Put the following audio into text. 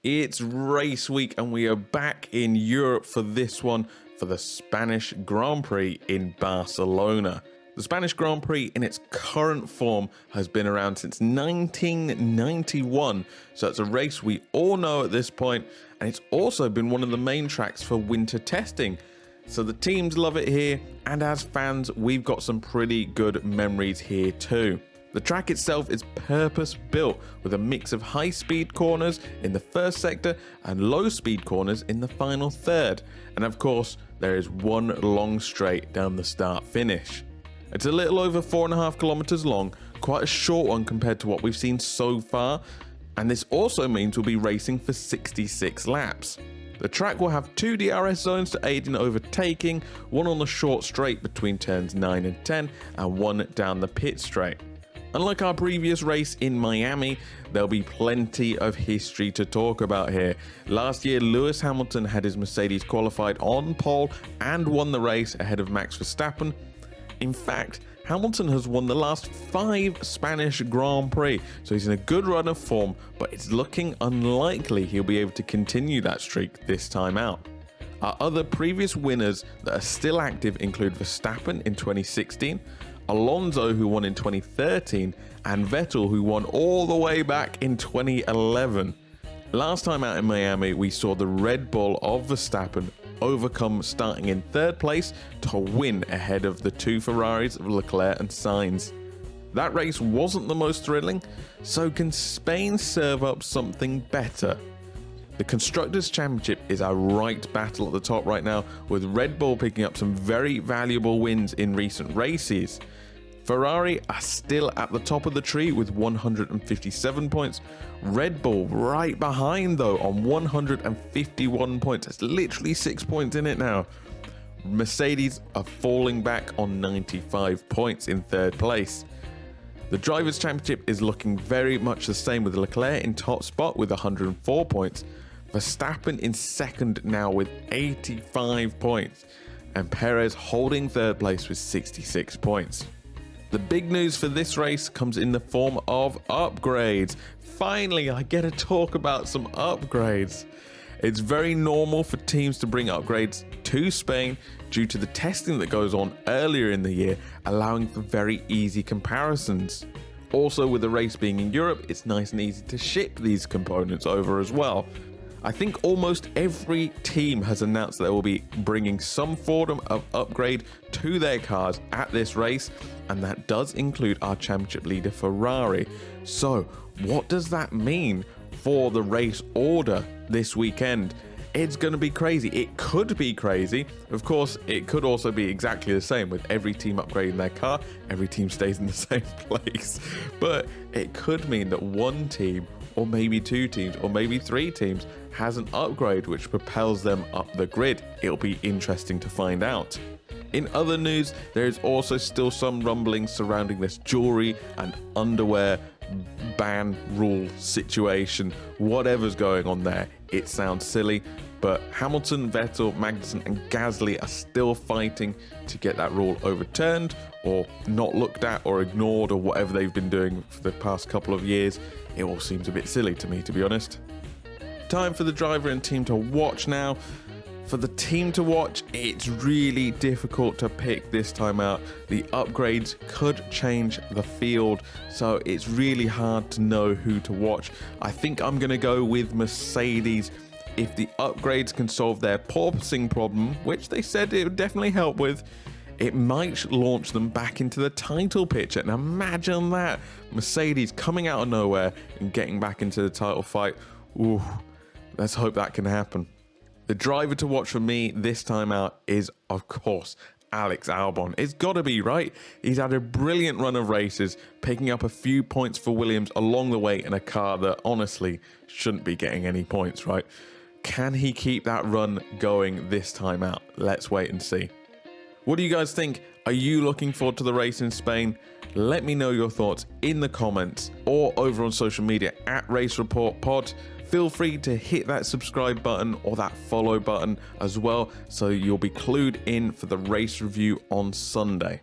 It's race week and we are back in Europe for this one, for the Spanish Grand Prix in Barcelona. The Spanish Grand Prix in its current form has been around since 1991, so it's a race we all know at this point, and it's also been one of the main tracks for winter testing. So the teams love it here, and as fans, we've got some pretty good memories here too. The track itself is purpose-built with a mix of high-speed corners in the first sector and low-speed corners in the final third. And of course, there is one long straight down the start-finish. It's a little over 4.5 kilometers long, quite a short one compared to what we've seen so far. And this also means we'll be racing for 66 laps. The track will have 2 DRS zones to aid in overtaking, one on the short straight between turns 9 and 10, and one down the pit straight. Unlike our previous race in Miami, there'll be plenty of history to talk about here. Last year, Lewis Hamilton had his Mercedes qualified on pole and won the race ahead of Max Verstappen. In fact, Hamilton has won the last 5 Spanish Grand Prix, so he's in a good run of form, but it's looking unlikely he'll be able to continue that streak this time out. Our other previous winners that are still active include Verstappen in 2016, Alonso, who won in 2013, and Vettel, who won all the way back in 2011. Last time out in Miami, we saw the Red Bull of Verstappen overcome starting in 3rd place to win ahead of the 2 Ferraris of Leclerc and Sainz. That race wasn't the most thrilling, so can Spain serve up something better? The Constructors' Championship is a right battle at the top right now, with Red Bull picking up some very valuable wins in recent races. Ferrari are still at the top of the tree with 157 points. Red Bull right behind though on 151 points. That's literally 6 points in it now. Mercedes are falling back on 95 points in 3rd place. The Drivers' Championship is looking very much the same, with Leclerc in top spot with 104 points, Verstappen in 2nd now with 85 points, and Perez holding 3rd place with 66 points. The big news for this race comes in the form of upgrades. Finally, I get to talk about some upgrades. It's very normal for teams to bring upgrades to Spain due to the testing that goes on earlier in the year, allowing for very easy comparisons. Also, with the race being in Europe, it's nice and easy to ship these components over as well. I think almost every team has announced that they will be bringing some form of upgrade to their cars at this race, and that does include our championship leader Ferrari. So, what does that mean for the race order this weekend? It's going to be crazy. It could be crazy. Of course, it could also be exactly the same, with every team upgrading their car, every team stays in the same place. But it could mean that one team, or maybe 2 teams, or maybe 3 teams has an upgrade which propels them up the grid. It'll be interesting to find out. In other news, there is also still some rumblings surrounding this jewelry and underwear ban rule situation. Whatever's going on there, it sounds silly, but Hamilton, Vettel, Magnussen and Gasly are still fighting to get that rule overturned or not looked at or ignored, or whatever they've been doing for the past couple of years. It all seems a bit silly to me, to be honest. Time for the driver and team to watch now. For the team to watch, it's really difficult to pick this time out. The upgrades could change the field, so it's really hard to know who to watch. I think I'm going to go with Mercedes. If the upgrades can solve their porpoising problem, which they said it would definitely help with, it might launch them back into the title picture. And imagine that, Mercedes coming out of nowhere and getting back into the title fight. Ooh, let's hope that can happen. The driver to watch for me this time out is, of course, Alex Albon. It's got to be, right? He's had a brilliant run of races, picking up a few points for Williams along the way in a car that honestly shouldn't be getting any points, right? Can he keep that run going this time out? Let's wait and see. What do you guys think? Are you looking forward to the race in Spain? Let me know your thoughts in the comments or over on social media at Race Report Pod. Feel free to hit that subscribe button or that follow button as well, so you'll be clued in for the race review on Sunday.